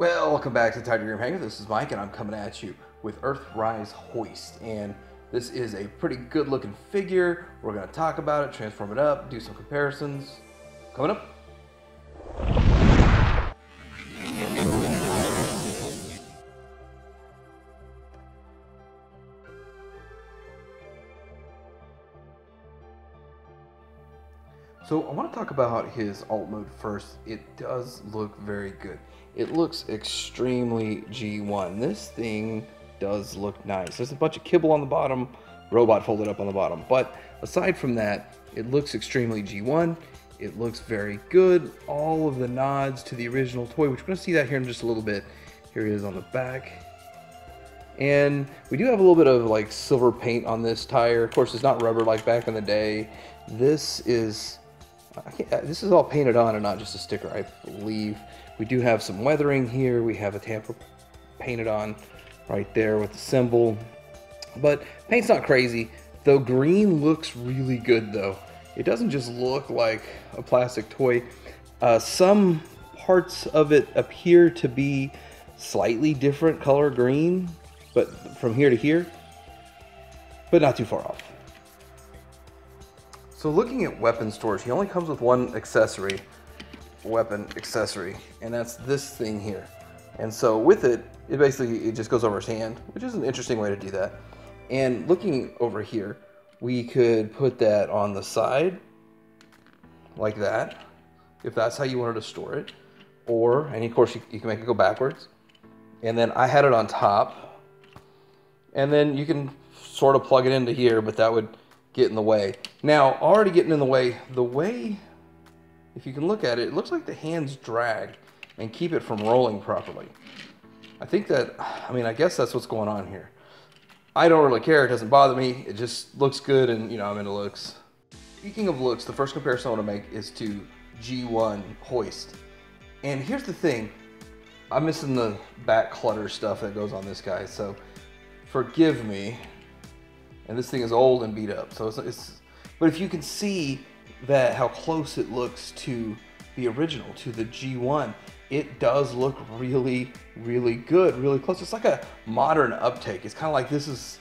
Welcome back to Tidy Room Hangar. This is Mike, and I'm coming at you with Earthrise Hoist. And this is a pretty good looking figure. We're going to talk about it, transform it up, do some comparisons. Coming up. So I want to talk about his alt mode first. It does look very good. It looks extremely G1. This thing does look nice. There's a bunch of kibble on the bottom, robot folded up on the bottom. But aside from that, it looks extremely G1. It looks very good. All of the nods to the original toy, which we're going to see that here in just a little bit. Here he is on the back. And we do have a little bit of like silver paint on this tire. Of course, it's not rubber like back in the day. This is all painted on and not just a sticker, I believe. We do have some weathering here. We have a tamper painted on right there with the symbol. But paint's not crazy. The green looks really good though. It doesn't just look like a plastic toy. Some parts of it appear to be slightly different color green, but from here to here, but not too far off. So looking at weapon storage, he only comes with one accessory, weapon accessory, and that's this thing here. And so with it, it just goes over his hand, which is an interesting way to do that. And looking over here, we could put that on the side, like that, if that's how you wanted to store it. Or, and of course you can make it go backwards. And then I had it on top. And then you can sort of plug it into here, but that would get in the way. Now, already getting in the way, if you can look at it, it looks like the hands drag and keep it from rolling properly. I guess that's what's going on here. I don't really care, it doesn't bother me, it just looks good, and I'm into looks. Speaking of looks, the first comparison I want to make is to G1 Hoist. And here's the thing, I'm missing the back clutter stuff that goes on this guy, so forgive me. And this thing is old and beat up, so but if you can see that how close it looks to the original, to the G1, it does look really, really good, really close. It's like a modern uptake. It's kind of like this is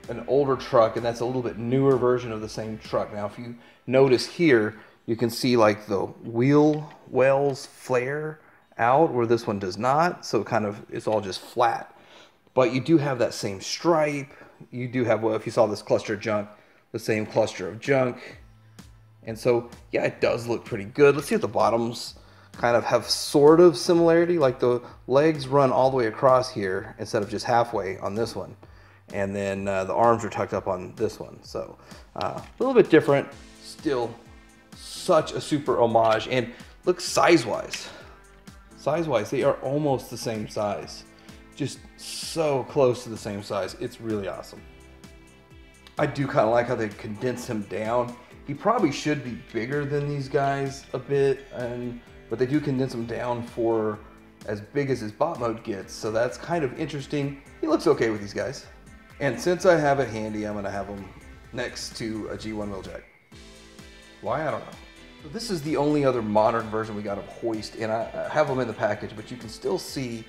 an older truck and that's a little bit newer version of the same truck. Now, if you notice here, you can see like the wheel wells flare out where this one does not. So it's all just flat. But you do have that same stripe. You do have, well, if you saw this cluster of junk, the same cluster of junk. And so, yeah, it does look pretty good. Let's see if the bottoms kind of have sort of similarity. Like the legs run all the way across here instead of just halfway on this one. And then the arms are tucked up on this one. So a little bit different, still such a super homage. And look size-wise. Size-wise, they are almost the same size. Just so close to the same size. It's really awesome. I do kind of like how they condense him down. He probably should be bigger than these guys a bit, but they do condense him down for as big as his bot mode gets, so that's kind of interesting. He looks okay with these guys. And since I have it handy, I'm going to have him next to a G1 Wheeljack. Why? I don't know. So this is the only other modern version we got of Hoist, and I have them in the package, but you can still see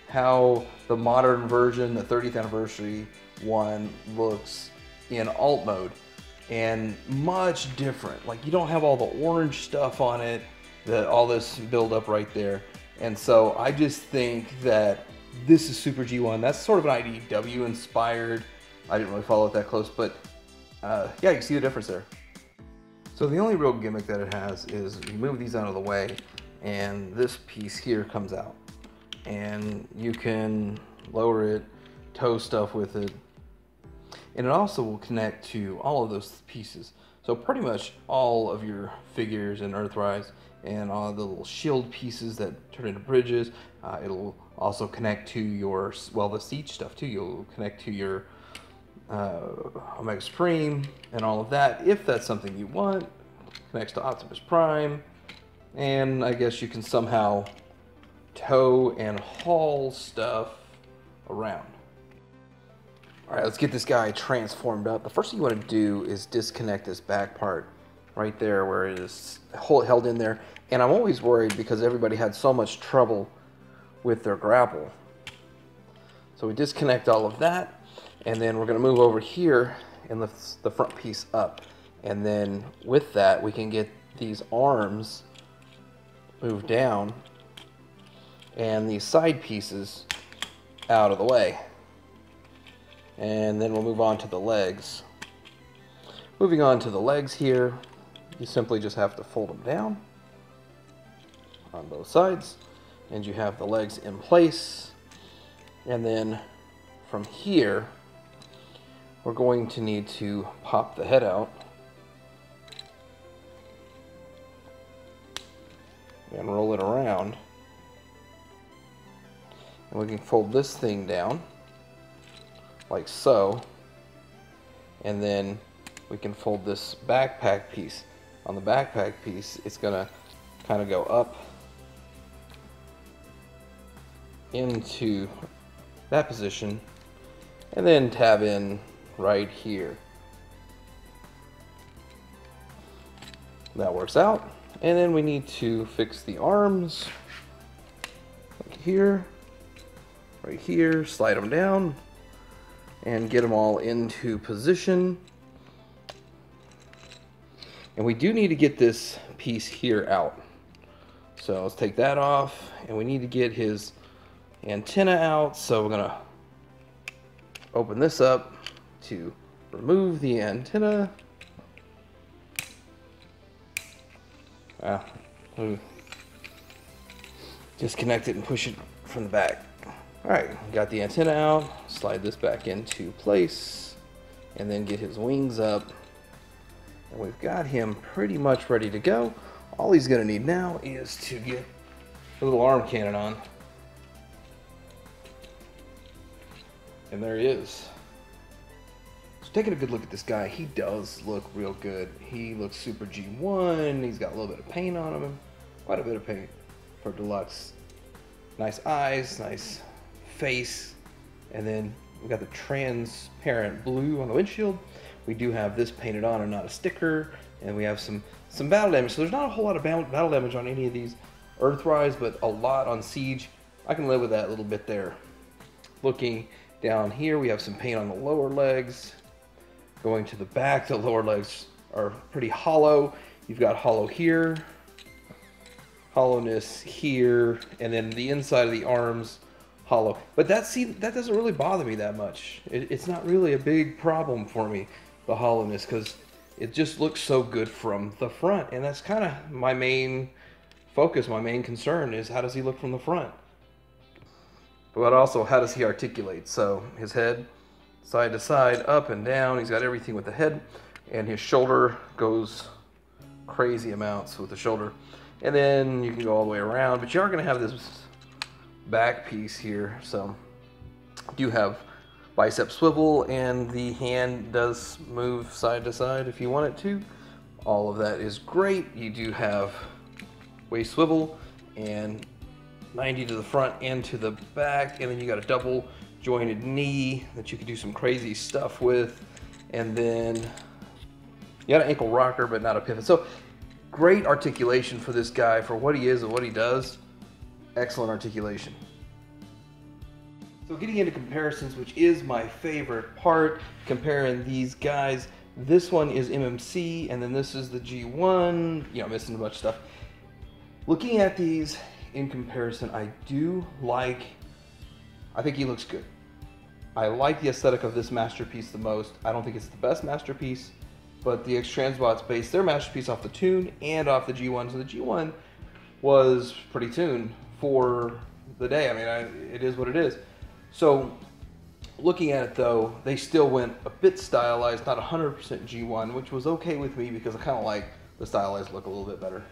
how the modern version, the 30th anniversary one, looks in alt mode, and much different. Like, you don't have all the orange stuff on it, all this build up right there. And so I just think that this is super G1. That's sort of an IDW inspired. I didn't really follow it that close, but yeah, you can see the difference there. So the only real gimmick that it has is you move these out of the way and this piece here comes out. And you can lower it, tow stuff with it, and it also will connect to all of those pieces. So pretty much all of your figures in Earthrise and all the little shield pieces that turn into bridges, it'll also connect to your, well, the siege stuff too. You'll connect to your Omega Supreme and all of that, if that's something you want. Connects to Optimus Prime, and I guess you can somehow tow and haul stuff around. All right, let's get this guy transformed up. The first thing you want to do is disconnect this back part right there where it is held in there. And I'm always worried because everybody had so much trouble with their grapple. So we disconnect all of that, and then we're going to move over here and lift the front piece up. And then with that, we can get these arms moved down and these side pieces out of the way. And then we'll move on to the legs. Moving on to the legs here, you simply just have to fold them down on both sides, and you have the legs in place. And then from here, we're going to need to pop the head out and roll it around. And we can fold this thing down like so, and then we can fold this backpack piece. On the backpack piece, it's gonna kind of go up into that position and then tab in right here. That works out. And then we need to fix the arms like here, right here, slide them down and get them all into position. And we do need to get this piece here out. So let's take that off, and we need to get his antenna out. So we're gonna open this up to remove the antenna. Disconnect it and push it from the back. All right, got the antenna out. Slide this back into place, and then get his wings up. And we've got him pretty much ready to go. All he's gonna need now is to get a little arm cannon on. And there he is. So taking a good look at this guy, he does look real good. He looks super G1, he's got a little bit of paint on him. Quite a bit of paint for deluxe. Nice eyes, nice face. And then we got the transparent blue on the windshield. We do have this painted on and not a sticker, and we have some battle damage. So there's not a whole lot of battle damage on any of these Earthrise, but a lot on Siege. I can live with that a little bit there. Looking down here, we have some paint on the lower legs. Going to the back, the lower legs are pretty hollow. You've got hollow here, hollowness here, and then the inside of the arms hollow. But that doesn't really bother me that much. It's not really a big problem for me, the hollowness, because it just looks so good from the front. And that's kind of my main focus, my main concern is how does he look from the front? But also, how does he articulate? So his head, side to side, up and down. He's got everything with the head, and his shoulder goes crazy amounts with the shoulder. And then you can go all the way around, but you are going to have this back piece here. So you have bicep swivel, and the hand does move side to side if you want it to. All of that is great. You do have waist swivel and 90 to the front and to the back, and then you got a double jointed knee that you can do some crazy stuff with. And then you got an ankle rocker, but not a pivot. So great articulation for this guy, for what he is and what he does. Excellent articulation. So getting into comparisons, which is my favorite part, comparing these guys. This one is MMC, and then this is the G1. You know, missing a bunch of stuff. Looking at these in comparison, I think he looks good. I like the aesthetic of this masterpiece the most. I don't think it's the best masterpiece, but the X-Transbots based their masterpiece off the Toon and off the G1. So the G1 was pretty tuned for the day. I mean, it is what it is. So looking at it though, they still went a bit stylized, not 100% G1, which was okay with me because I kind of like the stylized look a little bit better.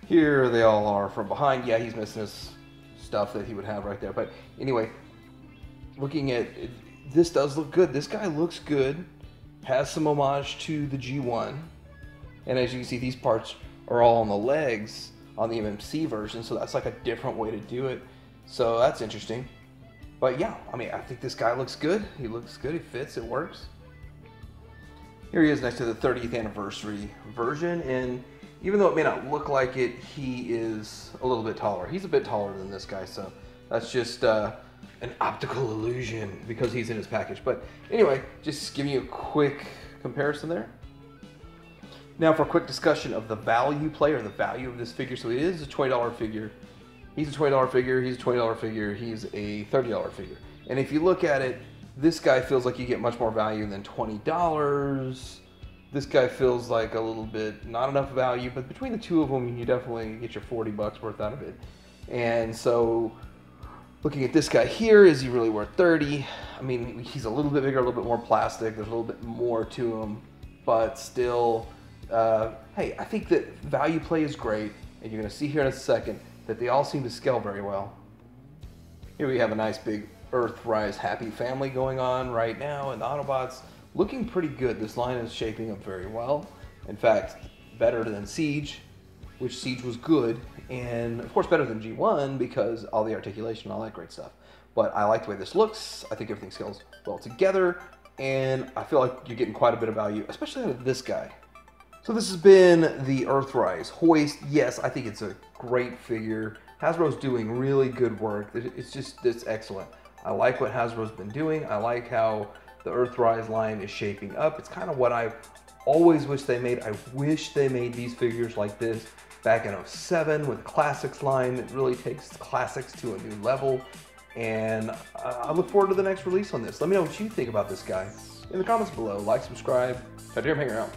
Here they all are from behind. Yeah, he's missing his stuff that he would have right there. But anyway, looking at it, this does look good. This guy looks good, has some homage to the G1. And as you can see, these parts are all on the legs on the MMC version. So that's like a different way to do it. So that's interesting. But yeah, I mean, I think this guy looks good. He looks good, he fits, it works. Here he is next to the 30th anniversary version, and Even though it may not look like it, he is a little bit taller. He's a bit taller than this guy, so that's just an optical illusion because he's in his package. But anyway, just giving you a quick comparison there. Now for a quick discussion of the value play, or the value of this figure. So it is a $20 figure. He's a $20 figure, he's a $20 figure, he's a $30 figure. And if you look at it, this guy feels like you get much more value than $20. This guy feels like a little bit not enough value, but between the two of them, you definitely get your 40 bucks worth out of it. And so looking at this guy here, is he really worth 30? I mean, he's a little bit bigger, a little bit more plastic, there's a little bit more to him, but still, hey, I think that value play is great, and you're going to see here in a second that they all seem to scale very well. Here we have a nice big Earthrise happy family going on right now, and the Autobots looking pretty good. This line is shaping up very well. In fact, better than Siege, which Siege was good, and of course better than G1 because all the articulation and all that great stuff. But I like the way this looks. I think everything scales well together, and I feel like you're getting quite a bit of value, especially out of this guy. So this has been the Earthrise Hoist. Yes, I think it's a great figure. Hasbro's doing really good work. It's excellent. I like what Hasbro's been doing. I like how the Earthrise line is shaping up. It's kind of what I always wish they made. I wish they made these figures like this back in 07 with the Classics line. It really takes Classics to a new level. And I look forward to the next release on this. Let me know what you think about this guy in the comments below. Like, subscribe. Titanium Hanger out.